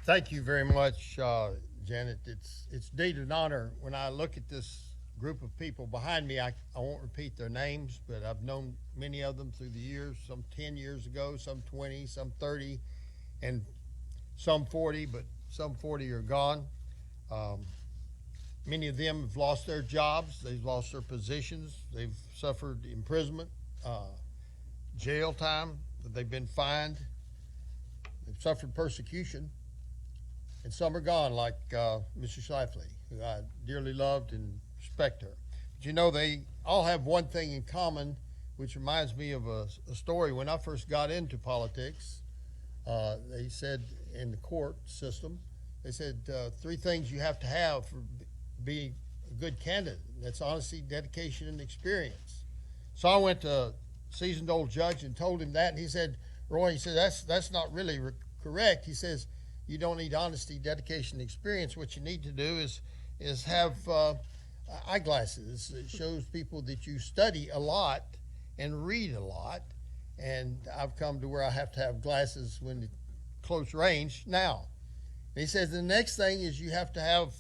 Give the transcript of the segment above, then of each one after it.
Thank you very much, Janet. It's indeed an honor. When I look at this group of people behind me, I won't repeat their names, but I've known many of them through the years, some 10 years ago, some 20, some 30, and some 40, but some 40 are gone. Many of them have lost their jobs, they've lost their positions, they've suffered imprisonment, jail time, they've been fined, they've suffered persecution, and some are gone, like Mrs. Shifley, who I dearly loved and respect her. But you know, they all have one thing in common, which reminds me of a story. When I first got into politics, they said in the court system, they said 3 things you have to have for being a good candidate. That's honesty, dedication, and experience. So I went to a seasoned old judge and told him that, and he said, Roy, he said, that's not really correct. He says, you don't need honesty, dedication, and experience. What you need to do is have eyeglasses. It shows people that you study a lot and read a lot. And I've come to where I have to have glasses when it's close range now. And he says the next thing is you have to have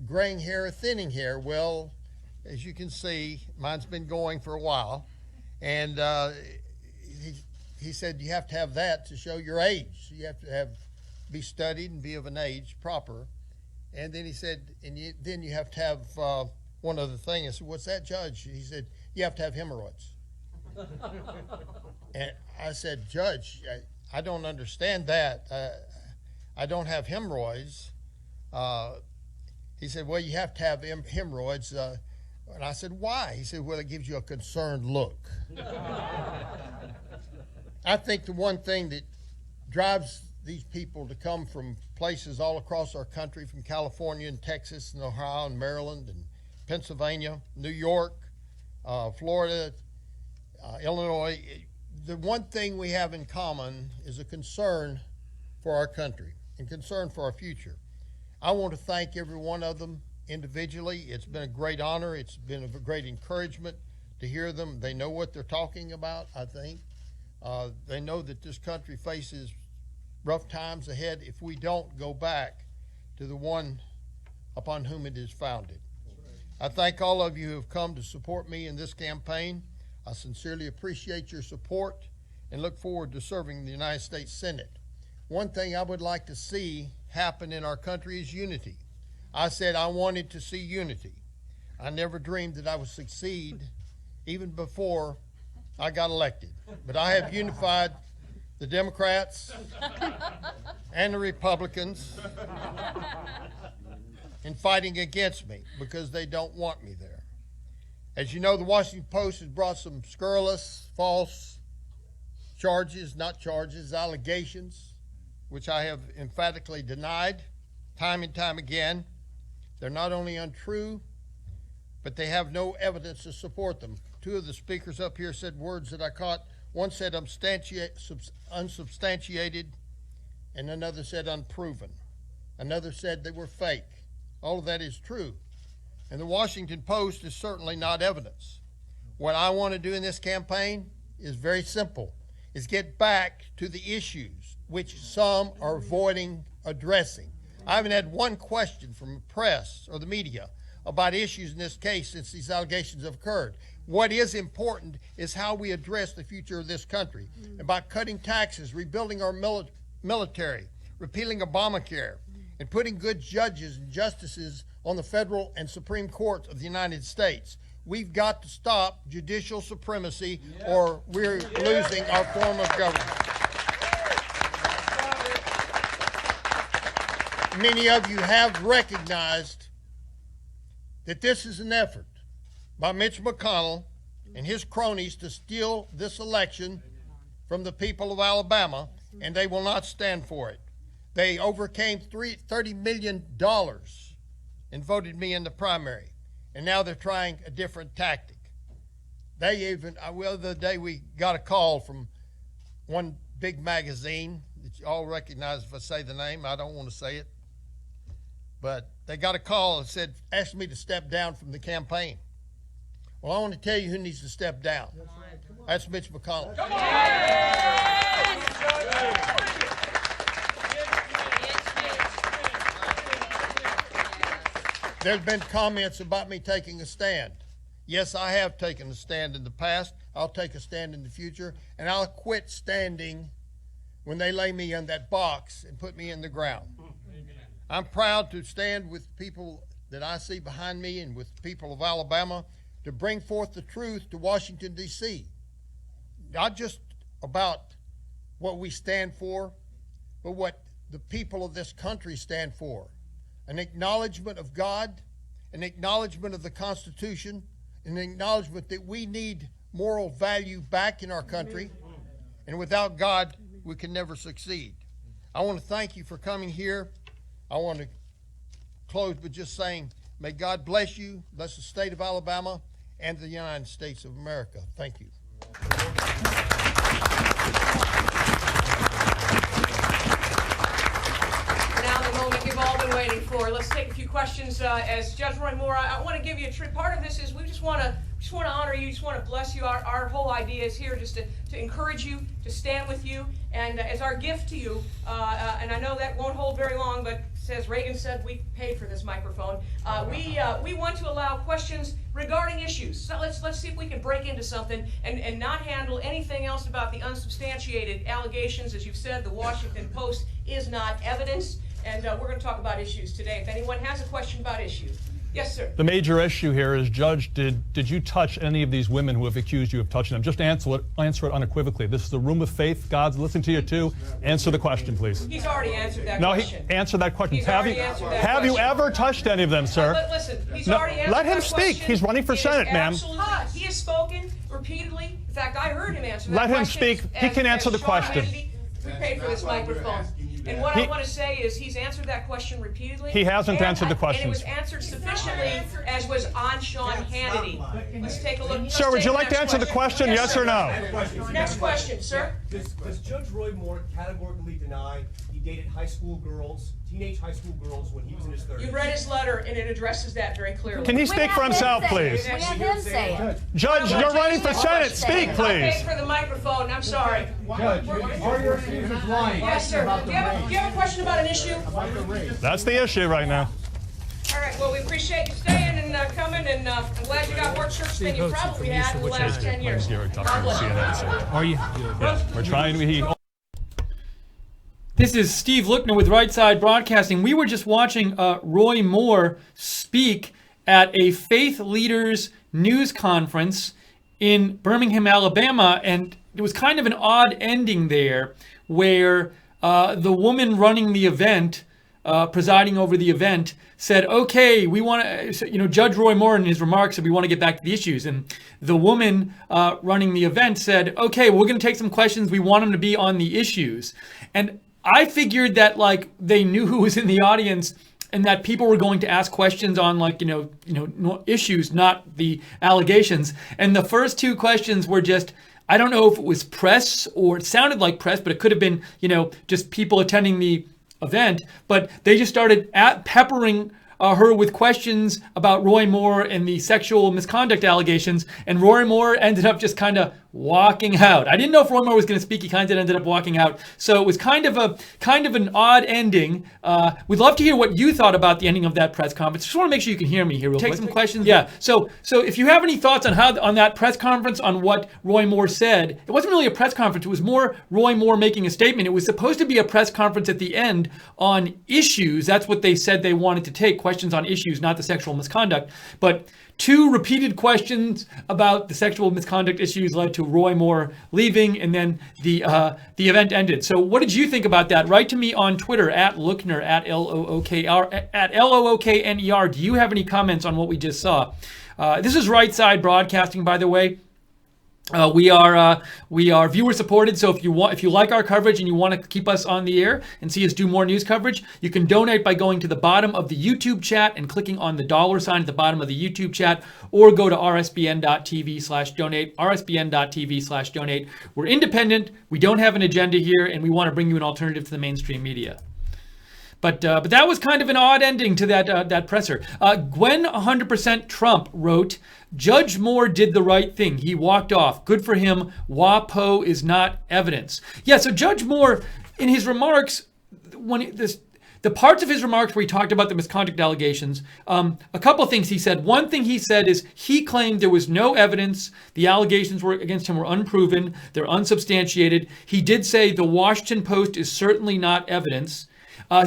graying hair or thinning hair. Well, as you can see, mine's been going for a while. And he said you have to have that to show your age. You have to be studied and be of an age proper. And then he said, then you have to have one other thing. I said, what's that, Judge? He said, you have to have hemorrhoids. And I said, Judge, I don't understand that. I don't have hemorrhoids. He said, well, you have to have hemorrhoids. And I said, why? He said, well, it gives you a concerned look. I think the one thing that drives these people to come from places all across our country, from California and Texas and Ohio and Maryland and Pennsylvania, New York, Florida, Illinois, the one thing we have in common is a concern for our country and concern for our future. I want to thank every one of them individually. It's been a great honor. It's been a great encouragement to hear them. They know what they're talking about, I think. They know that this country faces rough times ahead if we don't go back to the one upon whom it is founded. I thank all of you who have come to support me in this campaign. I sincerely appreciate your support and look forward to serving the United States Senate. One thing I would like to see happen in our country is unity. I said I wanted to see unity. I never dreamed that I would succeed even before I got elected. But I have unified the Democrats and the Republicans in fighting against me because they don't want me there. As you know, the Washington Post has brought some scurrilous, false allegations, which I have emphatically denied time and time again. They're not only untrue, but they have no evidence to support them. 2 of the speakers up here said words that I caught. One said unsubstantiated, and another said unproven. Another said they were fake. All of that is true. And the Washington Post is certainly not evidence. What I want to do in this campaign is very simple, is get back to the issues which some are avoiding addressing. I haven't had one question from the press or the media about issues in this case since these allegations have occurred. What is important is how we address the future of this country, about cutting taxes, rebuilding our military, repealing Obamacare, and putting good judges and justices on the federal and Supreme Court of the United States. We've got to stop judicial supremacy or we're losing our form of government. Many of you have recognized that this is an effort by Mitch McConnell and his cronies to steal this election from the people of Alabama, and they will not stand for it. They overcame $30 million and voted me in the primary, and now they're trying a different tactic. They even, the other day we got a call from one big magazine that you all recognize if I say the name. I don't want to say it. But they got a call and said, asked me to step down from the campaign. Well, I want to tell you who needs to step down. That's Mitch McConnell. There's been comments about me taking a stand. Yes, I have taken a stand in the past. I'll take a stand in the future, and I'll quit standing when they lay me in that box and put me in the ground. I'm proud to stand with people that I see behind me and with people of Alabama to bring forth the truth to Washington, D.C. Not just about what we stand for, but what the people of this country stand for. An acknowledgement of God, an acknowledgement of the Constitution, an acknowledgement that we need moral value back in our country, and without God, we can never succeed. I want to thank you for coming here. I want to close with just saying, may God bless you, bless the state of Alabama, and the United States of America. Thank you. Now the moment you've all been waiting for. Let's take a few questions. As Judge Roy Moore, I want to give you a treat. Part of this is we just want to honor you, just want to bless you. Our whole idea is here just to encourage you, to stand with you, and as our gift to you, and I know that won't hold very long, but as Reagan said, we paid for this microphone. We want to allow questions regarding issues. So let's see if we can break into something and not handle anything else about the unsubstantiated allegations. As you've said, the Washington Post is not evidence, and we're going to talk about issues today. If anyone has a question about issues. Yes, sir. The major issue here is, Judge, did you touch any of these women who have accused you of touching them? Just answer it unequivocally. This is a room of faith. God's listening to you too. Answer the question, please. He's already answered that no, question. Answer that question. Have you ever touched any of them, sir? Listen, he's already answered let him that speak. question. He's running for Senate, ma'am. He has spoken repeatedly. In fact, I heard him answer that question. Let him speak. He can answer the question. We paid for this microphone. And what I want to say is he's answered that question repeatedly. He hasn't answered the question. And it was answered sufficiently, as was on Sean Hannity. Let's take a look. Sir, would you like to answer the question, yes or no? Next question, sir. Does Judge Roy Moore categorically deny he dated teenage high school girls when he was in his 30s? You read his letter, and it addresses that very clearly. Can he speak for himself, please? We have him say it. Judge, you're running for Senate. Speak, I please. paid for the microphone. I'm sorry. Judge, are your accusers lying? Yes, sir. Do you have a question about an issue? That's the issue right now. All right, well, we appreciate you staying and coming, and I'm glad you got more church than you probably had in the last 10 years. God bless you. Are you? Yeah, we're trying to. This is Steve Lookner with Right Side Broadcasting. We were just watching Roy Moore speak at a Faith Leaders news conference in Birmingham, Alabama, and it was kind of an odd ending there where the woman running the event, presiding over the event, said, okay, we want to, Judge Roy Moore in his remarks said we want to get back to the issues. And the woman running the event said, okay, we're going to take some questions. We want them to be on the issues. And I figured that they knew who was in the audience and that people were going to ask questions on issues, not the allegations. And the first two questions were just, I don't know if it was press or it sounded like press, but it could have been, just people attending the event. But they just started peppering her with questions about Roy Moore and the sexual misconduct allegations. And Roy Moore ended up just kind of walking out. I didn't know if Roy Moore was going to speak. He kind of ended up walking out. So it was kind of an odd ending. We'd love to hear what you thought about the ending of that press conference. Just want to make sure you can hear me here real quick. Take some questions. Yeah. So if you have any thoughts on that press conference, on what Roy Moore said, it wasn't really a press conference. It was more Roy Moore making a statement. It was supposed to be a press conference at the end on issues. That's what they said they wanted to take, questions on issues, not the sexual misconduct. But two repeated questions about the sexual misconduct issues led to Roy Moore leaving, and then the event ended. So what did you think about that? Write to me on Twitter at Lookner, at Lookner. Do you have any comments on what we just saw? This is Right Side Broadcasting, by the way. We are viewer supported, so if you like our coverage and you want to keep us on the air and see us do more news coverage, you can donate by going to the bottom of the YouTube chat and clicking on the $ at the bottom of the YouTube chat, or go to rsbn.tv/donate, rsbn.tv/donate. We're independent, we don't have an agenda here, and we want to bring you an alternative to the mainstream media. But that was kind of an odd ending to that presser. Gwen 100% Trump wrote, Judge Moore did the right thing. He walked off. Good for him. WAPO is not evidence. Yeah, so Judge Moore, in his remarks, the parts of his remarks where he talked about the misconduct allegations, a couple of things he said. One thing he said is he claimed there was no evidence. The allegations against him were unproven. They're unsubstantiated. He did say the Washington Post is certainly not evidence.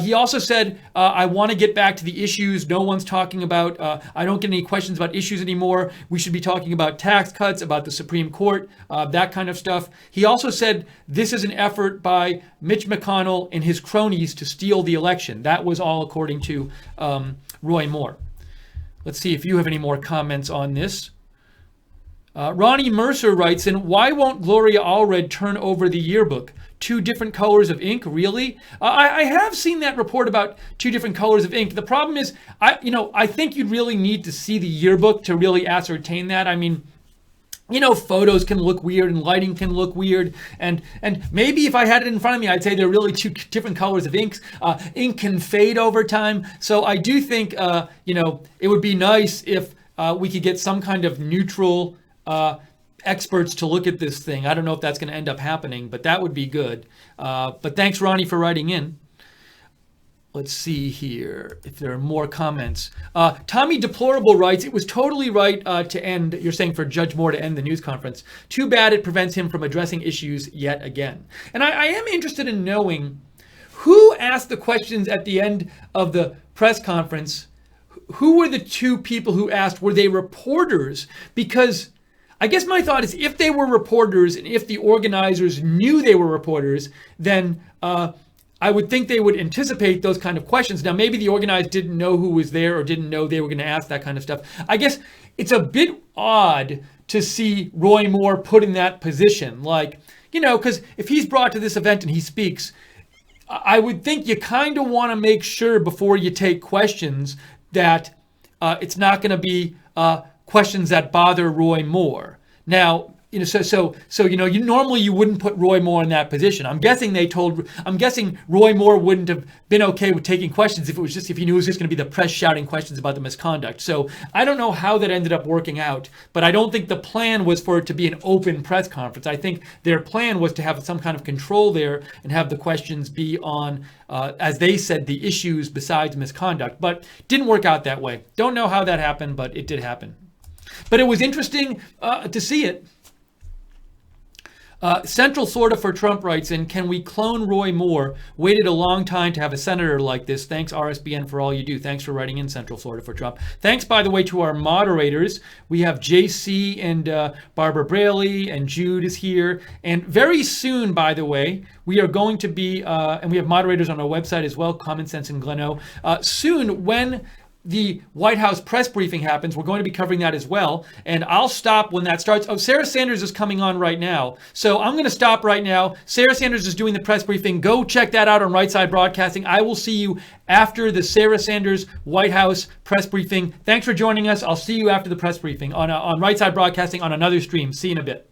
He also said, I want to get back to the issues no one's talking about. I don't get any questions about issues anymore. We should be talking about tax cuts, about the Supreme Court, that kind of stuff. He also said this is an effort by Mitch McConnell and his cronies to steal the election. That was all according to Roy Moore. Let's see if you have any more comments on this. Ronnie Mercer writes in, why won't Gloria Allred turn over the yearbook? 2 different colors of ink, really? I have seen that report about 2 different colors of ink. The problem is, I think you'd really need to see the yearbook to really ascertain that. I mean, photos can look weird and lighting can look weird. And maybe if I had it in front of me, I'd say they're really 2 different colors of inks. Ink can fade over time. So I do think, it would be nice if we could get some kind of neutral experts to look at this thing. I don't know if that's going to end up happening, but that would be good. But thanks, Ronnie, for writing in. Let's see here if there are more comments. Tommy Deplorable writes, it was totally right to end, you're saying for Judge Moore to end the news conference. Too bad it prevents him from addressing issues yet again. And I am interested in knowing who asked the questions at the end of the press conference. Who were the 2 people who asked? Were they reporters? Because I guess my thought is if they were reporters and if the organizers knew they were reporters, then I would think they would anticipate those kind of questions. Now, maybe the organizers didn't know who was there or didn't know they were going to ask that kind of stuff. I guess it's a bit odd to see Roy Moore put in that position. Like, because if he's brought to this event and he speaks, I would think you kind of want to make sure before you take questions that it's not going to be questions that bother Roy Moore. Now, so normally you wouldn't put Roy Moore in that position. I'm guessing Roy Moore wouldn't have been okay with taking questions if he knew it was just going to be the press shouting questions about the misconduct. So I don't know how that ended up working out, but I don't think the plan was for it to be an open press conference. I think their plan was to have some kind of control there and have the questions be on, as they said, the issues besides misconduct, but didn't work out that way. Don't know how that happened, but it did happen. But it was interesting to see it. Central Florida for Trump writes in, can we clone Roy Moore? Waited a long time to have a senator like this. Thanks, RSBN, for all you do. Thanks for writing in, Central Florida for Trump. Thanks, by the way, to our moderators. We have JC and Barbara Braley, and Jude is here. And very soon, by the way, we are going to be, and we have moderators on our website as well, Common Sense and Gleno. Soon, when the White House press briefing happens, we're going to be covering that as well. And I'll stop when that starts. Oh, Sarah Sanders is coming on right now. So I'm going to stop right now. Sarah Sanders is doing the press briefing. Go check that out on Right Side Broadcasting. I will see you after the Sarah Sanders White House press briefing. Thanks for joining us. I'll see you after the press briefing on Right Side Broadcasting on another stream. See you in a bit.